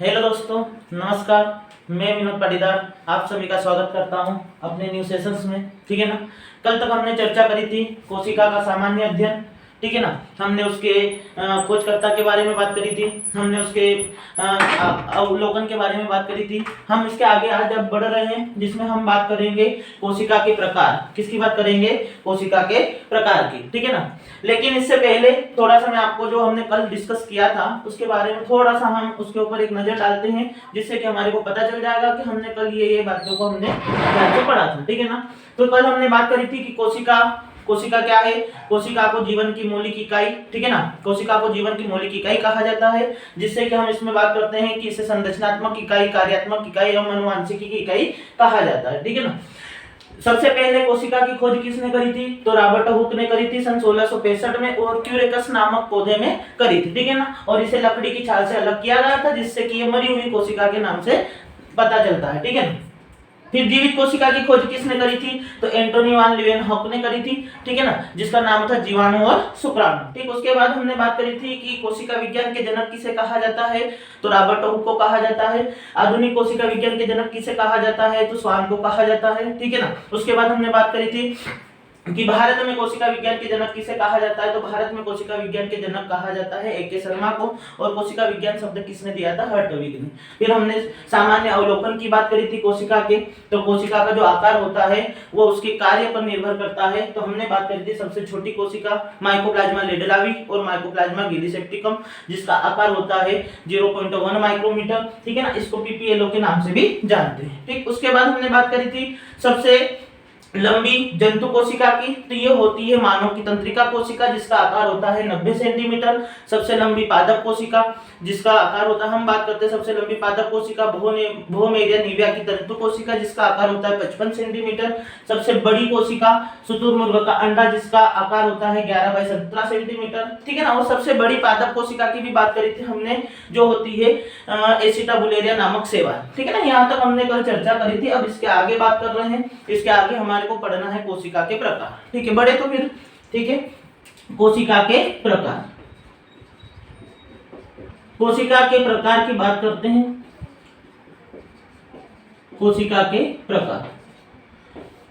Hello दोस्तों, नमस्कार। मैं विनोद पाटीदार आप सभी का स्वागत करता हूं अपने न्यू सेशंस में। ठीक है ना। कल तक हमने चर्चा करी थी कोशिका का सामान्य अध्ययन। ठीक है ना। हमने उसके खोजकर्ता के बारे में बात करी थी, हमने उसके अवलोकन के बारे में बात करी थी। हम इसके आगे आज अब बढ़ रहे हैं, जिसमें हम बात करेंगे कोशिका के प्रकार। किसकी बात करेंगे? कोशिका के प्रकार की। ठीक है ना। लेकिन इससे पहले थोड़ा सा मैं आपको जो हमने कल डिस्कस किया था उसके बारे में थोड़ा सा हम उसके ऊपर एक नजर डालते हैं, जिससे कि हमारे को पता चल जाएगा कि हमने कल ये बातों को हमने ध्यान से पढ़ा था। ठीक है ना। तो कल हमने बात करी थी कि कोशिका क्या है? कोशिका को जीवन की मौलिक इकाई, ठीक है ना, कोशिका को जीवन की मौलिक इकाई कहा जाता है, जिससे कि हम इसमें बात करते हैं कि इसे संरचनात्मक इकाई, कार्यात्मक इकाई एवं आनुवंशिकी की इकाई कहा जाता है। ठीक है ना। सबसे पहले कोशिका की खोज किसने करी थी? तो रॉबर्ट हुक ने करी थी सन 1665 में, और क्यूरेकस नामक पौधे में करी थी। ठीक है ना। और इसे लकड़ी की छाल से अलग किया गया था, जिससे कि ये मरी हुई कोशिका के नाम से पता चलता है। ठीक है। फिर जीवित कोशिका की खोज किसने करी थी? तो एंटोनी वान लीeuwenhoek ने करी थी। ठीक है ना, जिसका नाम था जीवाणु और शुक्राणु। ठीक। उसके बाद हमने बात करी थी कि कोशिका विज्ञान के जनक किसे कहा जाता है? तो रॉबर्ट हुक को कहा जाता है। आधुनिक कोशिका विज्ञान के जनक किसे कहा जाता है? तो स्वान को कहा जाता है। ठीक है ना। उसके बाद हमने बात करी थी कि भारत में कोशिका विज्ञान के जनक किसे कहा जाता है? तो भारत में कोशिका विज्ञान के जनक कहा जाता है ए.के. शर्मा को, और कोशिका विज्ञान शब्द किसने दिया था? हर्टविग ने। फिर हमने सामान्य अवलोकन की बात करी थी कोशिका के। तो कोशिका का जो आकार होता है वो उसके कार्य पर निर्भर करता है। तो हमने बात करी थी सबसे छोटी कोशिका माइकोप्लाज्मा लेडलावी और माइकोप्लाज्मा गीलीसेप्टिकम, जिसका आकार होता है 0.1 माइक्रोमीटर। ठीक है ना। इसको पीपीएलओ के नाम से भी जानते हैं। ठीक। उसके बाद हमने बात करी थी सबसे लंबी जंतु कोशिका की। तो ये होती है मानव की तंत्रिका कोशिका, जिसका आकार होता है 90 सेंटीमीटर। सबसे लंबी पादप कोशिका, जिसका आकार होता है, हम बात करते हैं सबसे लंबी पादप कोशिका भूमेरिया निविया की तंतु कोशिका, जिसका आकार होता है 55 सेंटीमीटर। सबसे बड़ी कोशिका शुतुरमुर्ग का अंडा, जिसका आकार होता है 11/17 सेंटीमीटर। ठीक है ना। और सबसे बड़ी पादप कोशिका की भी बात करी थी हमने, जो होती है एसिटाबुलेरिया नामक शैवाल। ठीक है ना। यहाँ तक हमने कल चर्चा करी थी। अब इसके आगे बात कर रहे हैं। इसके आगे हमारे को पढ़ना है कोशिका के प्रकार। ठीक है, बड़े तो फिर ठीक है। कोशिका के प्रकार, कोशिका के प्रकार की बात करते हैं। कोशिका के प्रकार,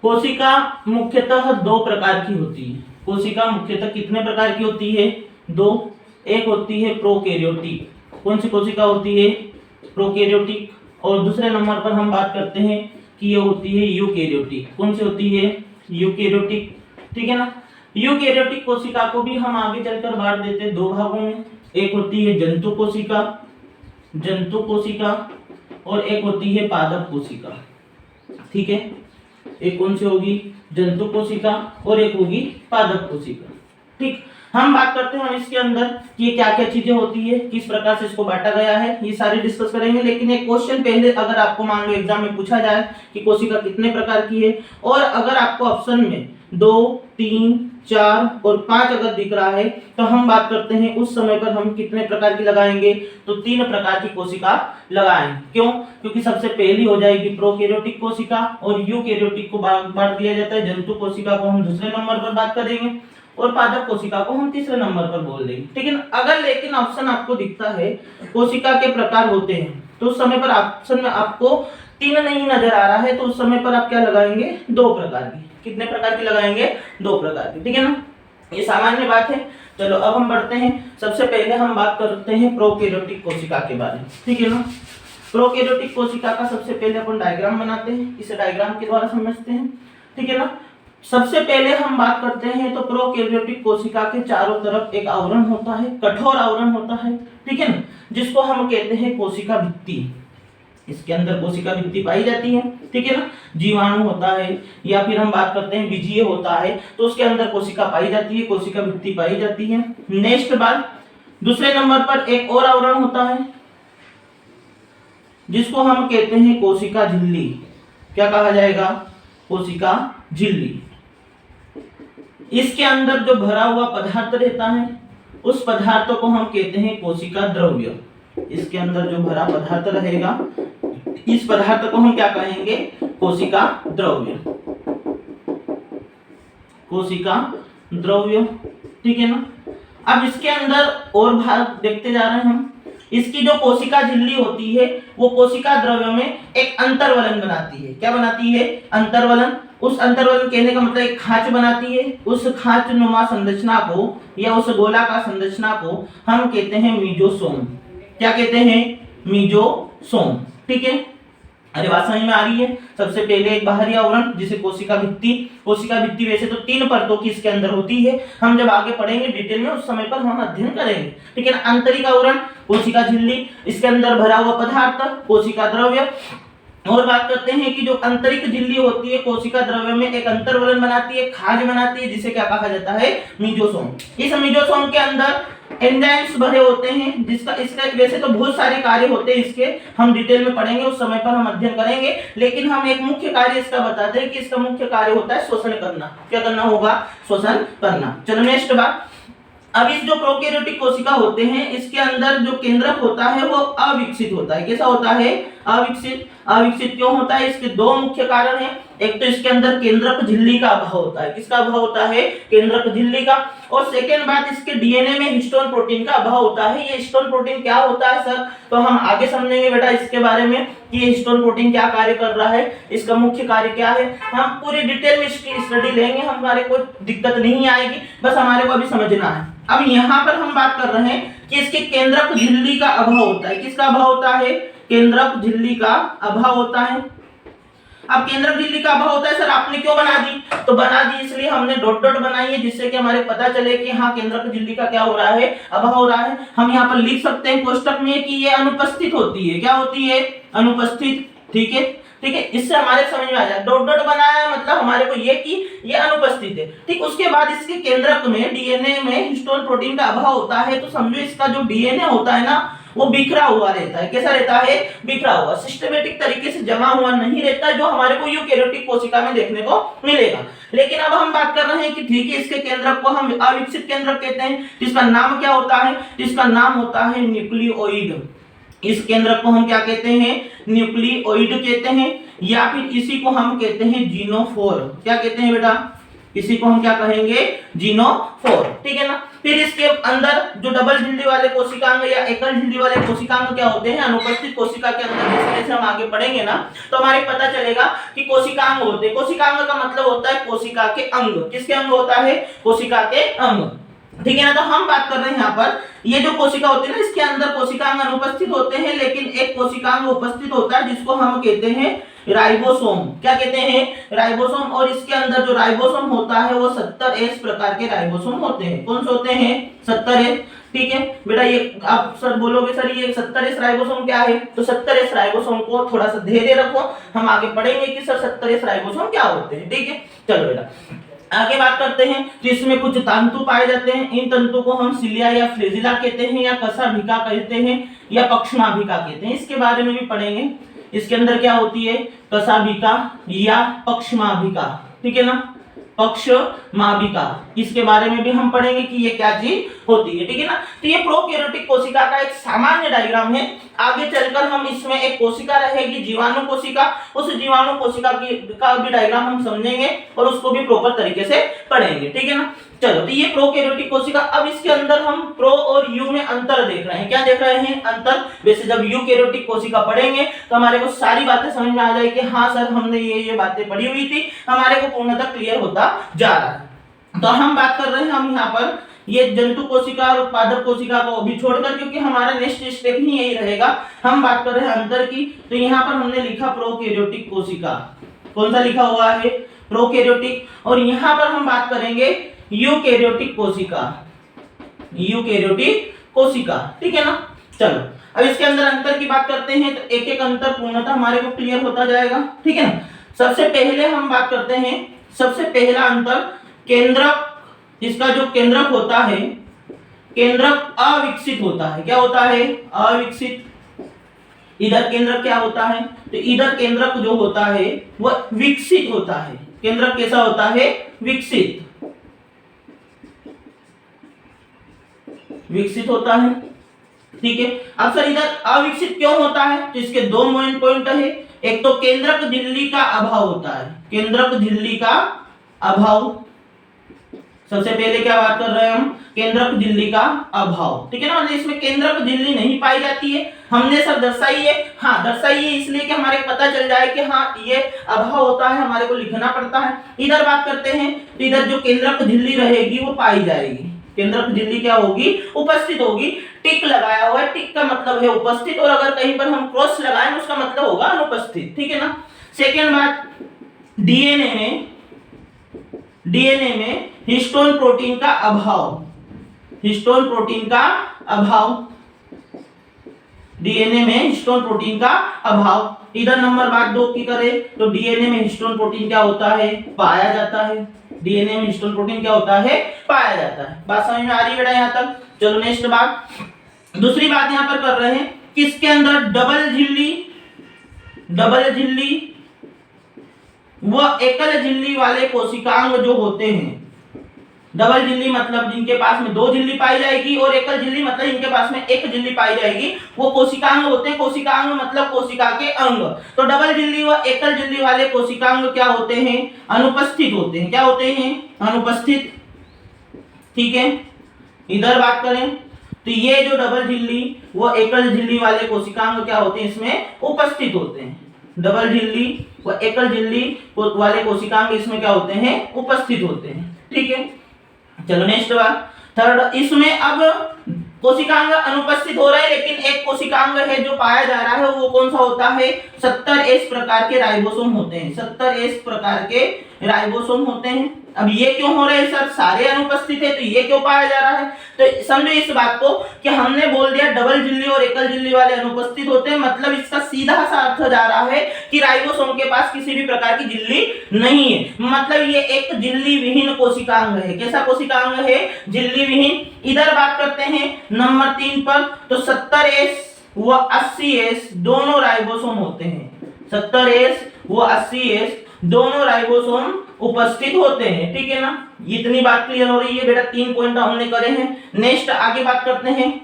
कोशिका मुख्यतः दो प्रकार की होती है। कोशिका मुख्यतः कितने प्रकार की होती है? दो। एक होती है प्रोकैरियोटिक। कौन सी कोशिका होती है? प्रोकैरियोटिक। और दूसरे नंबर पर हम बात करते हैं कि ये होती है यूकैरियोटिक। कौन सी होती है? यूकैरियोटिक। ठीक है ना। यूकैरियोटिक कोशिका को भी हम आगे चलकर बांट देते हैं दो भागों में। एक होती है जंतु कोशिका, जंतु कोशिका, और एक होती है पादप कोशिका। ठीक है। एक कौन सी होगी? जंतु कोशिका, और एक होगी पादप कोशिका। ठीक। हम बात करते हैं इसके अंदर कि ये क्या क्या चीजें होती है, किस प्रकार से इसको बांटा गया है, ये सारी डिस्कस करेंगे। लेकिन एक क्वेश्चन पहले, अगर आपको मान लो एग्जाम में पूछा जाए कि कोशिका कितने प्रकार की है, और अगर आपको ऑप्शन में 2, 3, 4 और 5 अगर दिख रहा है, तो हम बात करते हैं उस समय पर हम कितने प्रकार की लगाएंगे? तो 3 प्रकार की कोशिका लगाएंगे। क्यों? क्योंकि सबसे पहली हो जाएगी प्रोकैरियोटिक कोशिका, और यूकैरियोटिक को बांट दिया जाता है। जंतु कोशिका को हम दूसरे नंबर पर बात करेंगे, और पादप कोशिका को हम तीसरे नंबर पर बोल देंगे। ठीक है। अगर लेकिन ऑप्शन आपको दिखता है कोशिका के प्रकार होते हैं, तो उस समय पर ऑप्शन में आपको 3 नहीं नजर आ रहा है, तो उस समय पर आप क्या लगाएंगे? 2 प्रकार की। कितने प्रकार की लगाएंगे? 2 प्रकार की। ठीक है ना। ये सामान्य बात है। चलो अब हम बढ़ते हैं। सबसे पहले हम बात करते हैं प्रोकैरियोटिक कोशिका के बारे में। ठीक है ना। प्रोकैरियोटिक कोशिका का सबसे पहले अपन डायग्राम बनाते हैं, इसे डायग्राम के द्वारा समझते हैं। ठीक है ना। सबसे पहले हम बात करते हैं तो प्रोकैरियोटिक कोशिका के चारों तरफ एक आवरण होता है, कठोर आवरण होता है। ठीक है ना, जिसको हम कहते हैं कोशिका भित्ति। इसके अंदर कोशिका भित्ति पाई जाती है। ठीक है ना। जीवाणु होता है, या फिर हम बात करते हैं बीजीय होता है, तो उसके अंदर कोशिका पाई जाती है, कोशिका भित्ति पाई जाती है। नेक्स्ट बात, दूसरे नंबर पर एक और आवरण होता है, जिसको हम कहते हैं कोशिका झिल्ली। क्या कहा जाएगा? कोशिका झिल्ली। इसके अंदर जो भरा हुआ पदार्थ रहता है, उस पदार्थ को हम कहते हैं कोशिका द्रव्य। इसके अंदर जो भरा पदार्थ रहेगा, इस पदार्थ को हम क्या कहेंगे? कोशिका द्रव्य। कोशिका द्रव्य। ठीक है ना। अब इसके अंदर और भाग देखते जा रहे हैं हम। इसकी जो कोशिका झिल्ली होती है वो कोशिका द्रव्य में एक अंतर्वलन बनाती है। क्या बनाती है? अंतर्वलन। उस अंतर्वलन कहने का मतलब एक खांच बनाती है। उस खांच नुमा संरचना को या उस गोलाकार संरचना को हम कहते हैं मीजोसोम। क्या कहते हैं? मीजोसोम। ठीक है, अरे बात समझ में आ रही है? सबसे पहले एक बाहरी आवरण जिसे कोशिका भित्ति। कोशिका भित्ति वैसे तो 3 परतों की इसके अंदर होती है, हम जब आगे पढ़ेंगे डिटेल में उस समय पर हम अध्ययन करेंगे। ठीक है ना। आंतरिक आवरण कोशिका झिल्ली, इसके अंदर भरा हुआ पदार्थ कोशिका द्रव्य। और बात करते हैं कि जो आंतरिक झिल्ली होती है कोशिका द्रव्य में एक अंतर्वलन बनाती है, खाज बनाती है, जिसे क्या कहा जाता है? मीजोसोम। इस मीजोसोम के अंदर एंजाइम्स भरे होते हैं, जिसका इसका वैसे तो बहुत सारे कार्य होते हैं इसके, हम डिटेल में पढ़ेंगे उस समय पर हम अध्ययन करेंगे, लेकिन हम एक मुख्य कार्य इसका बताते हैं कि इसका मुख्य कार्य होता है श्वसन करना। क्या करना होगा? श्वसन करना। चलो नेक्स्ट बात। अब इस जो प्रोकैरियोटिक कोशिका होते हैं इसके अंदर जो केंद्रक होता है वो अविकसित होता है। कैसा होता है? अविकसित। अविकसित क्यों होता है? इसके 2 मुख्य कारण हैं। एक तो इसके अंदर केंद्रक झिल्ली का अभाव होता है। किसका अभाव होता है? केंद्रक झिल्ली का। और सेकेंड बात, इसके डीएनए में हिस्टोन प्रोटीन का अभाव होता है। ये हिस्टोन प्रोटीन क्या होता है सर? तो हम आगे समझेंगे बेटा इसके बारे में कि ये हिस्टोन प्रोटीन क्या कार्य कर रहा है, इसका मुख्य कार्य क्या है। हम पूरी डिटेल में इसकी स्टडी लेंगे, हमारे को दिक्कत नहीं आएगी, बस हमारे को अभी समझना है। अब यहाँ पर हम बात कर रहे हैं कि इसके केंद्रक झिल्ली का अभाव होता है। किसका अभाव होता है? केंद्रक झिल्ली का अभाव होता है। अब केंद्रक झिल्ली का अभाव होता है सर, आपने क्यों बना दी? तो बना दी इसलिए हमने डॉट डॉट बनाई है, जिससे कि हमारे पता चले कि हाँ केंद्रक झिल्ली का क्या हो रहा है? अभाव हो रहा है। हम यहाँ पर लिख सकते हैं कोष्टक में कि ये अनुपस्थित होती है। क्या होती है? अनुपस्थित। ठीक है, ठीक है, इससे हमारे समझ में आ जाए। डॉट डॉट बनाया है मतलब हमारे को ये कि ये अनुपस्थित है। ठीक, उसके बाद इसके केंद्रक में डीएनए में हिस्टोन प्रोटीन का अभाव होता है, तो समझो इसका जो डीएनए होता है ना वो बिखरा हुआ रहता है। कैसा रहता है? बिखरा हुआ, सिस्टमेटिक तरीके से जमा हुआ नहीं रहता, जो हमारे को यूकेरियोटिक कोशिका में देखने को मिलेगा। लेकिन अब हम बात कर रहे हैं कि ठीक है इसके केंद्रक को हम अविकसित केंद्रक कहते हैं, जिसका नाम क्या होता है? जिसका नाम होता है न्यूक्लियोइड। इस केंद्रक को हम क्या कहते हैं? न्यूक्लियोइड कहते हैं, या फिर इसी को हम कहते हैं जीनोफोर। क्या कहते हैं बेटा? इसी को हम क्या कहेंगे? जीनोफोर। ठीक है ना। फिर इसके अंदर जो डबल झिल्ली वाले कोशिकांग या एकल झिल्ली वाले कोशिकांग क्या होते हैं? अनुपस्थित कोशिका के अंदर जैसे जैसे हम आगे पढ़ेंगे ना तो हमारे पता चलेगा कि कोशिकांग होते हैं। कोशिकांग का मतलब होता है कोशिका के अंग। किसके अंग होता है? कोशिका के अंग। ठीक है ना। तो हम बात कर रहे हैं यहाँ पर ये जो कोशिका होती है ना इसके अंदर कोशिकांग अनुपस्थित होते हैं, लेकिन एक कोशिकांग उपस्थित होता है जिसको हम कहते हैं राइबोसोम। क्या कहते हैं? राइबोसोम। और इसके अंदर जो राइबोसोम होता है वो 70S प्रकार के राइबोसोम होते हैं। कौन से होते हैं? 70S। ठीक है बेटा, ये आप सर बोलोगे सर ये 70S राइबोसोम क्या है? तो 70S राइबोसोम को थोड़ा सा धैर्य रखो, हम आगे पढ़ेंगे कि सर 70S राइबोसोम क्या होते हैं। ठीक है, चलो बेटा आगे बात करते हैं। तो इसमें कुछ तंतु पाए जाते हैं, इन तंतु को हम सिलिया या फ्लेजिला कहते हैं, या कशाभिका कहते हैं, या पक्षमाभिका कहते हैं। इसके बारे में भी पढ़ेंगे। इसके अंदर क्या होती है? कशाभिका या पक्षमाभिका। ठीक है ना, पक्षमाभिका, इसके बारे में भी हम पढ़ेंगे कि ये क्या चीज होती है। ठीक है ना। तो ये प्रोकैरियोटिक कोशिका का एक सामान्य डायग्राम है। आगे चलकर हम इसमें एक कोशिका रहेगी जीवाणु कोशिका, उस जीवाणु कोशिका का भी डायग्राम हम समझेंगे और उसको भी प्रॉपर तरीके से पढ़ेंगे। ठीक है ना। चलो, तो ये प्रोकैरियोटिक कोशिका। अब इसके अंदर हम प्रो और यू में अंतर देख रहे हैं। क्या देख रहे हैं? अंतर। वैसे जब यूकैरियोटिक कोशिका पढ़ेंगे तो हमारे को सारी बातें समझ में आ जाएगी कि हाँ सर हमने ये बातें पढ़ी हुई थी, हमारे को पूर्णतः क्लियर होता जा रहा है। तो हम बात कर रहे हैं हम यहाँ पर ये जंतु कोशिका और उत्पादक कोशिका को भी छोड़कर, क्योंकि हमारा नेक्स्ट स्टेप ही यही रहेगा। हम बात कर रहे हैं अंतर की। तो यहाँ पर हमने लिखा प्रोकैरियोटिक कोशिका। कौन सा लिखा हुआ है? प्रोकैरियोटिक। और यहाँ पर हम बात करेंगे यूकैरियोटिक कोशिका। यूकैरियोटिक कोशिका। ठीक है ना। चलो, अब इसके अंदर अंतर की बात करते हैं तो एक एक अंतर पूर्णतः हमारे को क्लियर होता जाएगा। ठीक है ना। सबसे पहले हम बात करते हैं, सबसे पहला अंतर केंद्रक। इसका जो केंद्रक होता है, केंद्रक अविकसित होता है। क्या होता है? अविकसित। इधर केंद्रक क्या होता है? तो इधर केंद्रक जो होता है वह विकसित होता है। केंद्रक कैसा होता है? विकसित। विकसित होता है। ठीक है। अब सर इधर अविकसित क्यों होता है? तो इसके 2 मेन पॉइंट है। एक तो केंद्रक झिल्ली का अभाव होता है। केंद्रक झिल्ली का अभाव। सबसे पहले क्या बात कर रहे हैं हम, केंद्रक झिल्ली का अभाव, ठीक है ना, मतलब इसमें केंद्रक झिल्ली नहीं पाई जाती है, हमने सब दर्शाई है, हाँ दर्शाई है इसलिए कि हमारे पता चल जाए कि हाँ ये अभाव होता है, हमारे को लिखना पड़ता है। इधर बात करते हैं तो इधर जो केंद्रक झिल्ली रहेगी वो पाई जाएगी, केंद्रक झिल्ली क्या होगी, उपस्थित होगी। टिक लगाया हुआ है, टिक का मतलब है उपस्थित, और अगर कहीं पर हम क्रॉस लगाएं उसका मतलब होगा अनुपस्थित, ठीक है ना। सेकेंड बात, डीएनए में हिस्टोन प्रोटीन का अभाव, हिस्टोन प्रोटीन का अभाव, डीएनए में हिस्टोन प्रोटीन का अभाव। इधर नंबर बात 2 की करें तो डीएनए में हिस्टोन प्रोटीन क्या होता है, पाया जाता है, डीएनए में हिस्टोन प्रोटीन क्या होता है, पाया जाता है। बात समझ में आ रही है बेटा यहाँ तक। चलो नेक्स्ट बात, दूसरी बात यहाँ पर कर रहे हैं, किसके अंदर डबल झिल्ली व एकल झिल्ली वाले कोशिकांग जो होते हैं, डबल झिल्ली मतलब जिनके पास में 2 झिल्ली पाई जाएगी, और एकल झिल्ली मतलब इनके पास में 1 झिल्ली पाई जाएगी, वो कोशिकांग होते हैं। कोशिकांग मतलब कोशिका के अंग। तो डबल झिल्ली व एकल झिल्ली वाले कोशिकांग क्या होते हैं, अनुपस्थित होते हैं। क्या होते हैं, अनुपस्थित, ठीक है। इधर बात करें तो ये जो डबल झिल्ली व एकल झिल्ली वाले कोशिकांग क्या होते हैं, इसमें उपस्थित होते हैं। डबल झिल्ली व एकल झिल्ली वाले कोशिकांग इसमें क्या होते हैं, उपस्थित होते हैं, ठीक है। चलो नेक्स्ट बात, थर्ड, इसमें अब कोशिकांग अनुपस्थित हो रहे हैं, लेकिन एक कोशिकांग है जो पाया जा रहा है, वो कौन सा होता है, 70S प्रकार के राइबोसोम होते हैं, 70S प्रकार के राइबोसोम होते हैं। अब ये क्यों हो रहे हैं सर, सारे अनुपस्थित है तो ये क्यों पाया जा रहा है, तो समझो इस बात को कि हमने बोल दिया डबल झिल्ली और एकल झिल्ली वाले अनुपस्थित होते हैं, मतलब इसका सीधा सा अर्थ जा रहा है कि राइबोसोम के पास किसी भी प्रकार की झिल्ली नहीं है, मतलब ये एक झिल्ली विहीन कोशिकांग है। कैसा कोशिकांग है, झिल्ली विहीन। इधर बात करते हैं नंबर 3 पर, तो 70S व 80S दोनों राइबोसोम होते हैं, 70S व 80S दोनों राइबोसोम उपस्थित होते हैं, ठीक है ना। इतनी बात क्लियर हो रही है बेटा, 3 पॉइंट हमने करे हैं। नेक्स्ट आगे बात करते हैं,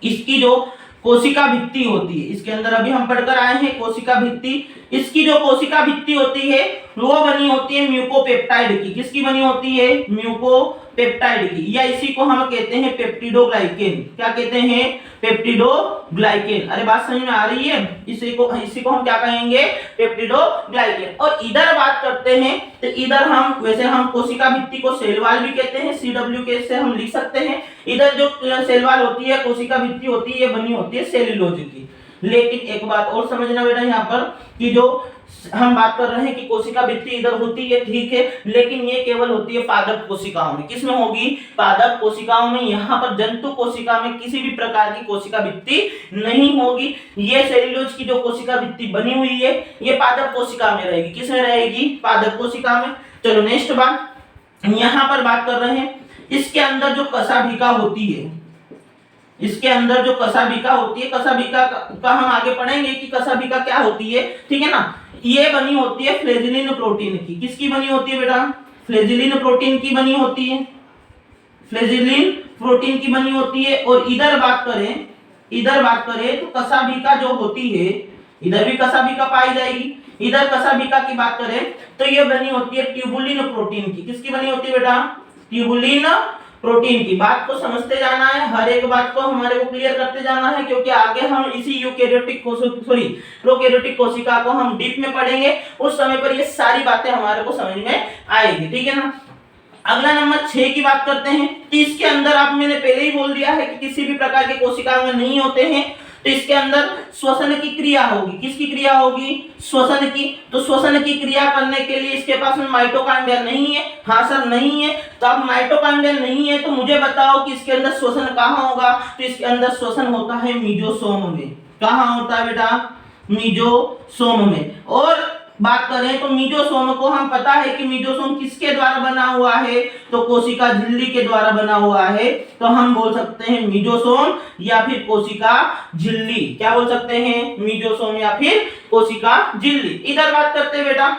इसकी जो कोशिका भित्ति होती है, इसके अंदर अभी हम पढ़कर आए हैं कोशिका भित्ति। इसकी जो कोशिका भित्ति होती है वो बनी होती है म्यूकोपेप्टाइड की। किसकी बनी होती है, म्यूकोपेप्टाइड की, या इसी को हम कहते हैं पेप्टिडोग्लाइकेन। क्या कहते हैं, पेप्टिडोग्लाइकेन। अरे बात समझ में आ रही है, इसी को हम क्या कहेंगे, पेप्टिडोग्लाइकेन। और इधर बात करते हैं तो इधर हम वैसे हम कोशिका भित्ति को सेल वॉल भी कहते हैं, CWK से हम लिख सकते हैं। इधर जो सेल वॉल होती है, कोशिका भित्ति होती है, ये बनी होती है सेल्यूलोज की। लेकिन एक बात और समझना बेटा यहाँ पर कि जो हम बात कर रहे हैं कि कोशिका भित्ति इधर होती है, ठीक है, लेकिन ये केवल होती है पादप कोशिकाओं में। किसमें होगी, पादप कोशिकाओं में। यहाँ पर जंतु कोशिका में किसी भी प्रकार की कोशिका भित्ति नहीं होगी। ये सेल्यूलोज की जो कोशिका भित्ति बनी हुई है ये पादप कोशिका में रहेगी। किसमें रहेगी, पादप कोशिका में। चलो नेक्स्ट बात, यहाँ पर बात कर रहे हैं, इसके अंदर जो कशाभिका होती है, इसके अंदर जो कशाभिका होती है, कशाभिका का हम आगे पढ़ेंगे कि कशाभिका क्या होती है, ठीक है ना। ये बनी होती है फ्लैजिलिन प्रोटीन की। किसकी बनी होती है बेटा, फ्लैजिलिन प्रोटीन की बनी होती है, फ्लैजिलिन प्रोटीन की बनी होती है। और इधर बात करें तो कशाभिका जो होती है, इधर भी कशाभिका पाई जाएगी। इधर कशाभिका की बात करें तो ये बनी होती है ट्यूबुलिन प्रोटीन की। किसकी बनी होती है बेटा, ट्यूबुलिन प्रोटीन की। बात को समझते जाना है, हर एक बात को हमारे को क्लियर करते जाना है, क्योंकि आगे हम इसी प्रोकैरियोटिक कोशिका को हम डीप में पढ़ेंगे, उस समय पर ये सारी बातें हमारे को समझ में आएगी, ठीक है ना। अगला नंबर 6 की बात करते हैं, तो इसके अंदर आप मैंने पहले ही बोल दिया है कि किसी भी प्रकार के कोशिकांग नहीं होते हैं, तो इसके अंदर श्वसन की क्रिया होगी। किसकी क्रिया होगी, श्वसन की। तो श्वसन की क्रिया करने के लिए इसके पास में माइटोकॉन्ड्रिया नहीं है। हाँ सर नहीं है, तो अब माइटोकॉन्ड्रिया नहीं है तो मुझे बताओ कि इसके अंदर श्वसन कहाँ होगा, तो इसके अंदर श्वसन होता है मीजोसोम में। कहाँ होता है बेटा, मीजोसोम में। और बात करें तो मीजोसोम को हम पता है कि मीजोसोम किसके द्वारा बना हुआ है, तो कोशिका झिल्ली के द्वारा बना हुआ है। तो हम बोल सकते हैं मीजोसोम या फिर कोशिका झिल्ली। क्या बोल सकते हैं, मीजोसोम या फिर कोशिका झिल्ली। इधर बात करते हैं बेटा,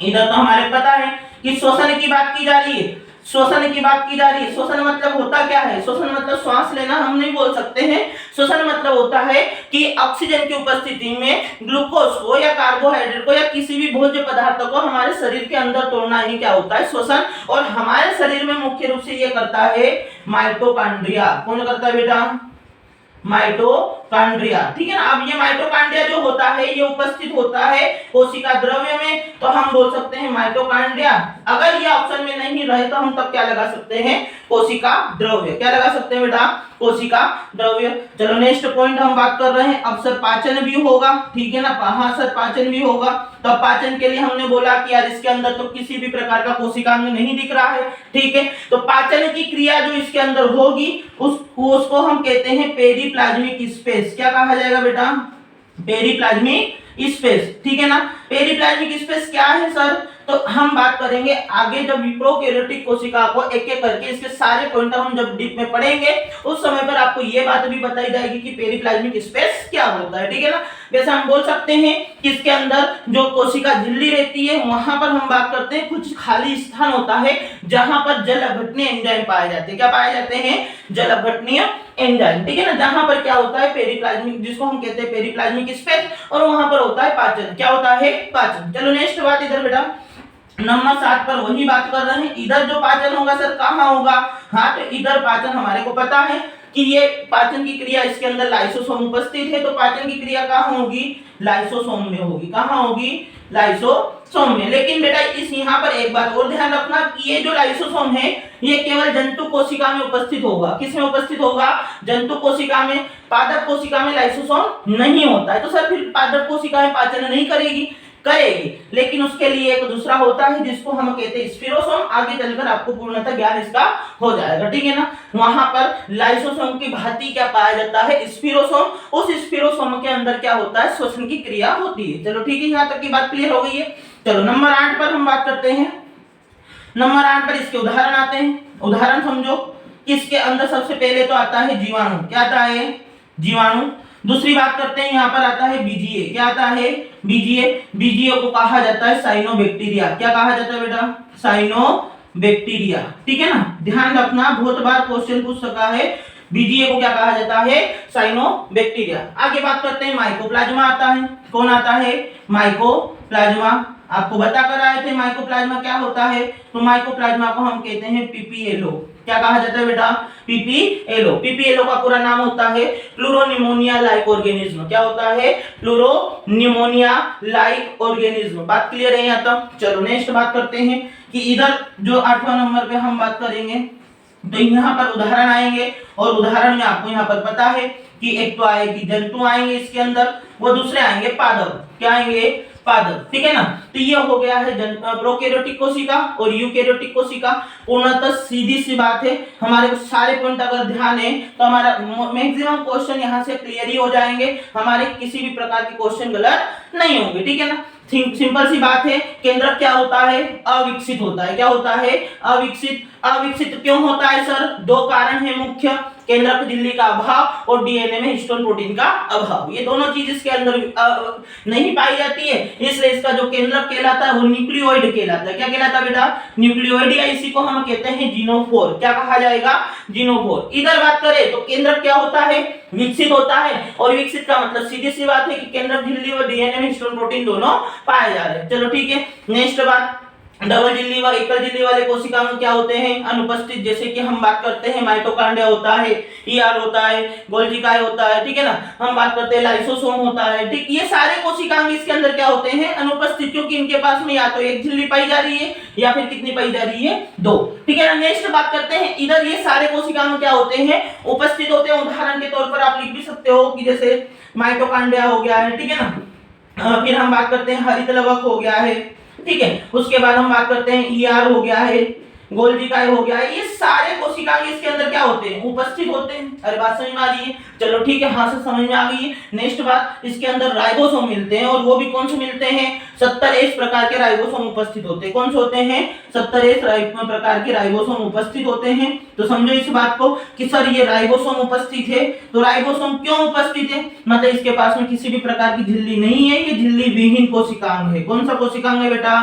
इधर तो हमारे पता है कि श्वसन की बात की जा रही है। श्वसन की बात की जा रही है। श्वसन मतलब होता क्या है? श्वसन मतलब श्वास लेना हम नहीं बोल सकते हैं। श्वसन मतलब होता है कि ऑक्सीजन की उपस्थिति में ग्लूकोज को या कार्बोहाइड्रेट को या किसी भी भोज्य पदार्थ को हमारे शरीर के अंदर तोड़ना ही क्या होता है? श्वसन। और हमारे शरीर में मुख्य रूप से ये करता है माइटोकॉन्ड्रिया। कौन करता है बेटा? माइटोकॉन्ड्रिया। ठीक है ना। अब ये माइटोकॉन्ड्रिया जो होता है ये उपस्थित होता है कोशिका द्रव्य में, तो हम बोल सकते हैं माइटोकॉन्ड्रिया। अगर ये ऑप्शन में नहीं रहे तो हम तब क्या लगा सकते हैं? कोशिका द्रव्य। क्या लगा सकते हैं बेटा? कोशिका द्रव्य। चलो नेक्स्ट पॉइंट हम बात कर रहे हैं। अब सर पाचन भी होगा, ठीक है ना। हाँ सर पाचन भी होगा। तो पाचन के लिए हमने बोला कि यार इसके अंदर तो किसी भी प्रकार का कोशिकांग नहीं दिख रहा है, ठीक है। तो पाचन की क्रिया जो इसके अंदर होगी उसको हम कहते हैं पेरिप्लाज्मिक स्पेस। क्या कहा जाएगा बेटा? पेरिप्लाज्मिक स्पेस, ठीक है ना। पेरिप्लाज्मिक स्पेस क्या है सर? तो हम बात करेंगे आगे जब प्रोकैरियोटिक कोशिका को एक एक करके इसके सारे पॉइंट हम जब डीप में पढ़ेंगे उस समय पर आपको ये बात भी बताई जाएगी कि पेरिप्लाज्मिक स्पेस क्या होता है, ठीक है ना। वैसे हम बोल सकते हैं कि इसके अंदर जो कोशिका झिल्ली रहती है वहां पर हम बात करते हैं कुछ खाली स्थान होता है जहां पर जल अपघटनीय एंजाइम पाए जाते हैं। क्या पाए जाते हैं? जल अपघटनीय एंजाइम, ठीक है ना। जहां पर क्या होता है? पेरिप्लाज्मिक, जिसको हम कहते हैं पेरिप्लाज्मिक स्पेस, और वहां पर होता है पाचन। क्या होता है? पाचन। चलो नेक्स्ट बात इधर बेटा नंबर 7 पर वही बात कर रहे हैं। इधर जो पाचन होगा सर कहाँ होगा? हाँ तो इधर पाचन हमारे को पता है कि ये पाचन की क्रिया इसके अंदर लाइसोसोम उपस्थित है, तो पाचन की क्रिया कहाँ होगी? लाइसोसोम में होगी। कहाँ होगी? लाइसोसोम में। लेकिन बेटा इस यहाँ पर एक बात और ध्यान रखना कि ये जो लाइसोसोम है ये केवल जंतु कोशिका में उपस्थित होगा। किस में उपस्थित होगा? जंतु कोशिका में। पादप कोशिका में लाइसोसोम नहीं होता है। तो सर फिर पादप कोशिका में पाचन नहीं करेगी? करेगी, लेकिन उसके लिए एक दूसरा होता है जिसको हम कहते हैं स्पिरोसोम। आगे चलकर आपको पूर्णतः ज्ञान इसका हो जाएगा, ठीक है ना। वहां पर लाइसोसोम की भांति क्या पाया जाता है? स्पिरोसोम। उस स्पिरोसोम के अंदर क्या होता है? श्वसन की क्रिया होती है। चलो ठीक है, यहाँ तक की बात क्लियर हो गई है। चलो नंबर 8 पर हम बात करते हैं। नंबर 8 पर इसके उदाहरण आते हैं। उदाहरण समझो। इसके अंदर सबसे पहले तो आता है जीवाणु। क्या आता है? जीवाणु। दूसरी बात करते हैं, यहाँ पर आता है बीजीए। क्या आता है? बीजीए। बीजीए को कहा जाता है साइनोबैक्टीरिया। क्या कहा जाता है बेटा? साइनोबैक्टीरिया, ठीक है ना। ध्यान रखना बहुत बार क्वेश्चन पूछ सका है। बीजीए को क्या कहा जाता है? साइनोबैक्टीरिया। आगे बात करते हैं माइकोप्लाज्मा आता है। कौन आता है? माइकोप्लाज्मा। आपको बता कर आए थे माइकोप्लाज्मा क्या होता है। तो माइकोप्लाज्मा को हम कहते हैं पीपीएलओ। क्या कहा जाता है बेटा? पीपीएलओ। पीपीएलओ का पूरा नाम होता है प्लूरोनिमोनिया लाइक ऑर्गेनिज्म। क्या होता है? Pleuropneumonia like organism. बात क्लियर है यहाँ तक? चलो नेक्स्ट बात करते हैं कि इधर जो 8वां नंबर पे हम बात करेंगे तो यहाँ पर उदाहरण आएंगे, और उदाहरण में आपको यहाँ पर पता है कि एक तो आएगी जंतु आएंगे इसके अंदर, वो दूसरे आएंगे पादप। क्या आएंगे? पादप, ठीक है ना। तो ये हो गया है प्रोकैरियोटिक कोशिका और यूकैरियोटिक कोशिका। पूर्णतः सीधी सी बात है। हमारे को सारे पॉइंट अगर ध्यान है तो हमारा मैक्सिमम क्वेश्चन यहाँ से क्लियर ही हो जाएंगे। हमारे किसी भी प्रकार के क्वेश्चन गलत नहीं होंगे, ठीक है ना। सिंपल सी बात है। केंद्रक क्या होता है? अविकसित होता है। क्या होता है? अविकसित। अविकसित क्यों होता है सर? दो कारण है मुख्य। केंद्रक झिल्ली का अभाव और डीएनए में हिस्टोन प्रोटीन का अभाव। ये दोनों चीज इसके अंदर नहीं पाई जाती है, इसलिए इसका जो केंद्रक कहलाता है वो न्यूक्लियोइड कहलाता है। क्या कहलाता है बेटा? न्यूक्लियोइड, या इसी को हम कहते हैं जीनोफोर। क्या कहा जाएगा? जीनोफोर। इधर बात करें तो केंद्रक क्या होता है? विकसित होता है। और विकसित का मतलब सीधी सी बात है कि केंद्रक झिल्ली और डीएनए में हिस्टोन प्रोटीन दोनों पाए जा रहे हैं। चलो ठीक है, नेक्स्ट बात। डबल झिल्ली व एकल झिल्ली वाले कोशिकाओं क्या होते हैं? अनुपस्थित। जैसे कि हम बात करते हैं माइटोकॉन्ड्रिया होता है, ईआर होता है, गोल्गी काय होता है, ठीक है ना। हम बात करते हैं लाइसोसोम होता है, ठीक। ये सारे कोशिकांग इसके अंदर क्या होते हैं? अनुपस्थित, क्योंकि इनके पास में या तो एक झिल्ली पाई जा रही है या फिर कितनी पाई जा रही है? दो, ठीक है ना। नेक्स्ट बात करते हैं, इधर ये सारे कोशिकांग क्या होते हैं? उपस्थित होते हैं। उदाहरण के तौर पर आप लिख भी सकते हो कि जैसे माइटोकॉन्ड्रिया हो गया है, ठीक है ना। फिर हम बात करते हैं हरित लवक हो गया है, ठीक है। उसके बाद हम बात करते हैं ईआर हो गया है, गोल्गी काय हो गया है। ये सारे कोशिकाएं इसके अंदर क्या होते हैं? उपस्थित होते हैं। अरे बात समझ में आ रही है? चलो ठीक है, हाँ से समझ में आ गई है। नेक्स्ट बात, इसके अंदर राइबोसोम मिलते हैं, और वो भी कौन से मिलते हैं? 70S प्रकार के राइबोसोम उपस्थित होते हैं। कौन से होते हैं? 70S प्रकार के राइबोसोम उपस्थित होते हैं। तो समझो इस बात को कि सर ये राइबोसोम उपस्थित है, तो राइबोसोम क्यों उपस्थित है? मतलब इसके पास में किसी भी प्रकार की झिल्ली नहीं है, ये झिल्ली विहीन कोशिकांग है। कौन सा कोशिकांग है बेटा?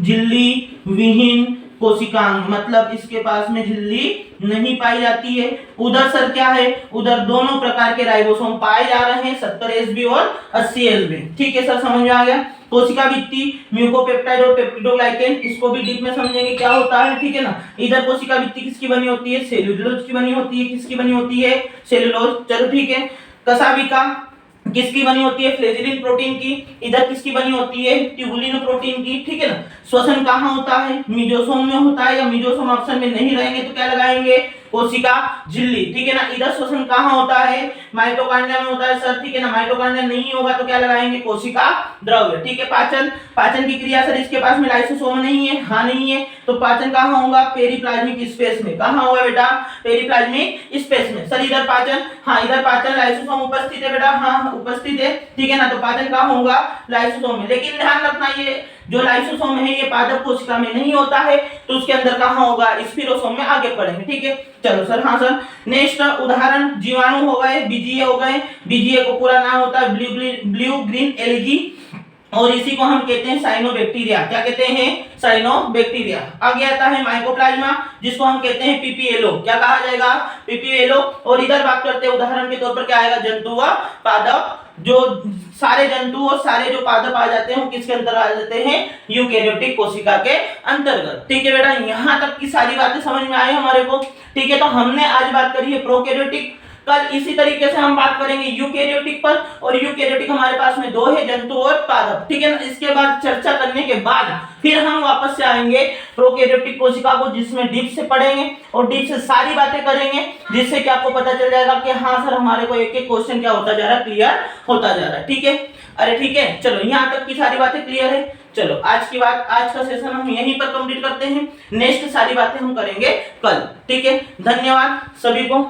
झिल्ली विहीन कोशिकांग, मतलब इसके पास में झिल्ली नहीं पाई जाती है। उधर सर क्या है, उधर दोनों प्रकार के राइबोसोम पाए जा रहे हैं, 70Sb और 80Sb। ठीक है सर, समझ में आ गया। कोशिका भित्ति, म्यूकोपेप्टाइड और पेप्टिडोग्लाइकेन, इसको भी डीप में समझेंगे क्या होता है। ठीक है ना। इधर कोशिका भित्ति किसकी बनी होती है, सेल्यूलोज की बनी होती है। किसकी बनी होती है, सेल्यूलोज। चलो ठीक है। कशाभिका किसकी बनी होती है, फ्लेजिलिन प्रोटीन की। इधर किसकी बनी होती है, ट्यूबुलिन प्रोटीन की। ठीक है ना। श्वसन कहाँ होता है, मीजोसोम में होता है, या मीजोसोम ऑप्शन में नहीं रहेंगे तो क्या लगाएंगे, कोशिका झिल्ली। ठीक है ना। इधर श्वसन कहाँ होता है, माइटोकॉन्ड्रिया में होता है सर। ठीक है ना। माइटोकॉन्ड्रिया नहीं होगा तो क्या लगाएंगे, कोशिका द्रव्य। ठीक है। पाचन, पाचन की क्रिया सर इसके पास में लाइसोसोम नहीं है, हाँ नहीं है, तो पाचन कहाँ होगा, पेरिप्लाज्मिक स्पेस में। कहाँ होगा बेटा, पेरिप्लाज्मिक स्पेस में। सर इधर पाचन, हाँ इधर पाचन लाइसोसोम उपस्थित है बेटा, हाँ उपस्थित है। ठीक है ना। तो पाचन कहाँ होगा, लाइसोसोम में। लेकिन ध्यान रखना ये जो लाइसोसोम है ये पादप कोशिका में नहीं होता है, तो उसके अंदर कहाँ होगा, स्पिरोसोम में। आगे पढ़ेंगे। ठीक है। चलो सर, हाँ सर। नेक्स्ट उदाहरण जीवाणु हो गए, बीजीए हो गए। बीजीए को पूरा नाम होता है ब्लू ग्रीन एल्गी, और इसी को हम कहते हैं साइनोबैक्टीरिया। क्या कहते हैं, साइनोबैक्टीरिया। आगे आता है माइकोप्लाज्मा, जिसको हम कहते हैं पीपीएलओ। क्या कहा जाएगा, पीपीएलओ। और इधर बात करते हैं उदाहरण के तौर पर क्या आएगा, जंतु व पादप। जो सारे जंतु और सारे जो पादप आ जाते हैं वो किसके अंदर आ जाते हैं, यूकेरियोटिक कोशिका के अंतर्गत। ठीक है बेटा, यहाँ तक की सारी बातें समझ में आई हमारे को। ठीक है। तो हमने आज बात करी है प्रोकैरियोटिक, कल इसी तरीके से हम बात करेंगे यूकेरियोटिक पर। और यूकेरियोटिक हमारे पास में दो है, जंतु और पादप। ठीक है ना। इसके बाद चर्चा करने के बाद फिर हम वापस से आएंगे प्रोकैरियोटिक कोशिका को, जिसमें डीप से पढ़ेंगे और डीप से सारी बातें करेंगे, जिससे कि आपको पता चल जाएगा कि हाँ सर हमारे को एक एक क्वेश्चन क्या होता जा रहा है, क्लियर होता जा रहा है। ठीक है। अरे ठीक है, चलो यहाँ तक की सारी बातें क्लियर है। चलो आज की बात, आज का सेशन हम यहीं पर कंप्लीट करते हैं। नेक्स्ट सारी बातें हम करेंगे कल। ठीक है। धन्यवाद सभी को।